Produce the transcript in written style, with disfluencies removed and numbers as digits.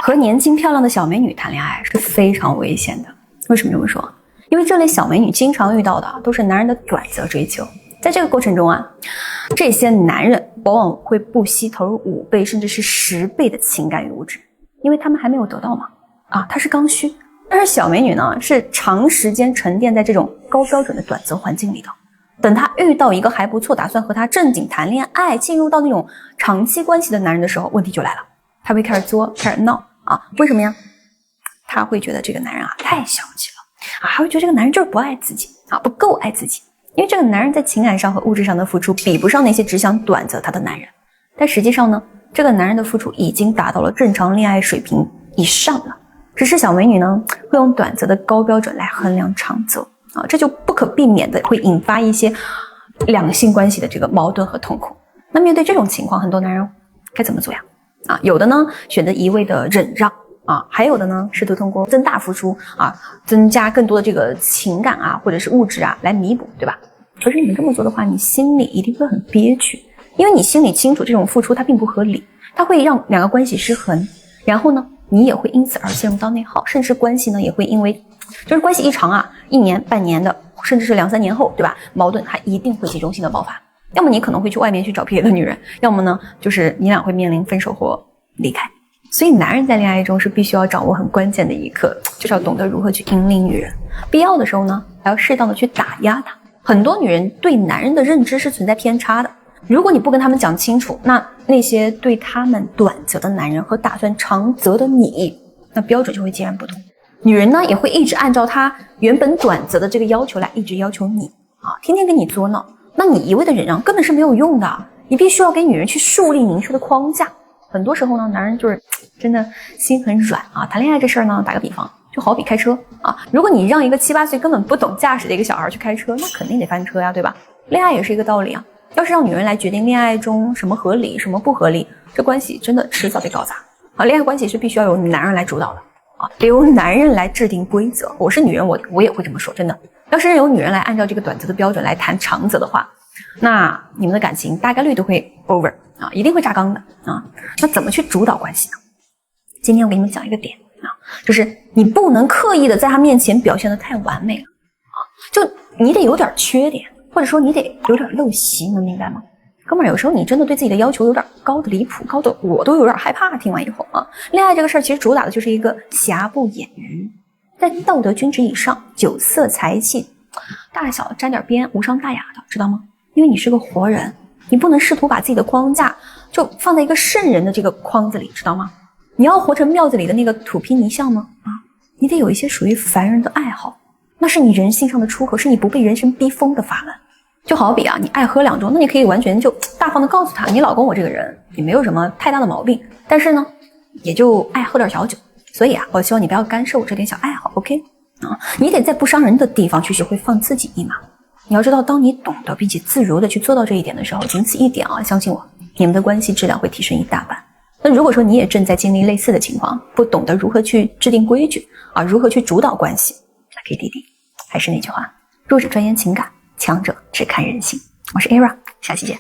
和年轻漂亮的小美女谈恋爱是非常危险的。为什么这么说？因为这类小美女经常遇到的都是男人的短则追求，在这个过程中啊，这些男人往往会不惜投入5倍甚至是10倍的情感与物质，因为他们还没有得到嘛，他是刚需。但是小美女呢，是长时间沉淀在这种高标准的短则环境里的。等她遇到一个还不错，打算和她正经谈恋爱，进入到那种长期关系的男人的时候，问题就来了，她会开始作，开始闹为什么呀？她会觉得这个男人太小气了还会觉得这个男人就是不爱自己不够爱自己，因为这个男人在情感上和物质上的付出比不上那些只想短则他的男人。但实际上呢，这个男人的付出已经达到了正常恋爱水平以上了，只是小美女呢会用短则的高标准来衡量长则这就不可避免的会引发一些两性关系的这个矛盾和痛苦。那面对这种情况，很多男人该怎么做呀？有的呢选择一味的忍让还有的呢试图通过增大付出增加更多的这个情感或者是物质来弥补，对吧？可是你们这么做的话，你心里一定会很憋屈，因为你心里清楚这种付出它并不合理，它会让两个关系失衡，然后呢你也会因此而陷入到内耗，甚至关系呢也会因为就是关系一长1年半年的，甚至是2-3年后，对吧？矛盾它一定会集中性的爆发，要么你可能会去外面去找别的女人，要么呢就是你俩会面临分手或离开。所以男人在恋爱中是必须要掌握很关键的一课，就是要懂得如何去引领女人，必要的时候呢还要适当的去打压她。很多女人对男人的认知是存在偏差的，如果你不跟他们讲清楚，那些对他们短则的男人和打算长则的你，那标准就会截然不同。女人呢也会一直按照她原本短则的这个要求来一直要求你天天跟你作闹，那你一味的忍让根本是没有用的，你必须要给女人去树立明确的框架。很多时候呢，男人就是真的心很软谈恋爱这事儿呢，打个比方，就好比开车如果你让一个7、8岁根本不懂驾驶的一个小孩去开车，那肯定得翻车呀，对吧？恋爱也是一个道理要是让女人来决定恋爱中什么合理什么不合理，这关系真的迟早得搞砸恋爱关系是必须要由男人来主导的得由男人来制定规则。我是女人，我也会这么说，真的。要是由女人来按照这个短则的标准来谈长则的话，那你们的感情大概率都会 over一定会炸缸的那怎么去主导关系呢？今天我给你们讲一个点就是你不能刻意的在他面前表现得太完美了就你得有点缺点，或者说你得有点陋习，能明白吗？哥们儿，有时候你真的对自己的要求有点高的离谱，高的我都有点害怕。听完以后恋爱这个事儿其实主打的就是一个瑕不掩瑜，在道德均值以上，酒色财气大小沾点边无伤大雅的，知道吗？因为你是个活人，你不能试图把自己的框架就放在一个圣人的这个框子里，知道吗？你要活成庙子里的那个土坯泥像吗？你得有一些属于凡人的爱好，那是你人性上的出口，是你不被人生逼疯的法门。就好比你爱喝2盅，那你可以完全就大方的告诉他，你老公我这个人也没有什么太大的毛病，但是呢也就爱喝点小酒，所以我希望你不要干涉我这点小爱好 OK 你得在不伤人的地方去学会放自己一马。你要知道，当你懂得并且自如的去做到这一点的时候，仅此一点相信我，你们的关系质量会提升一大半。那如果说你也正在经历类似的情况，不懂得如何去制定规矩如何去主导关系，那可以弟弟还是那句话，弱者专研情感，强者只看人性。我是 Era， 下期见。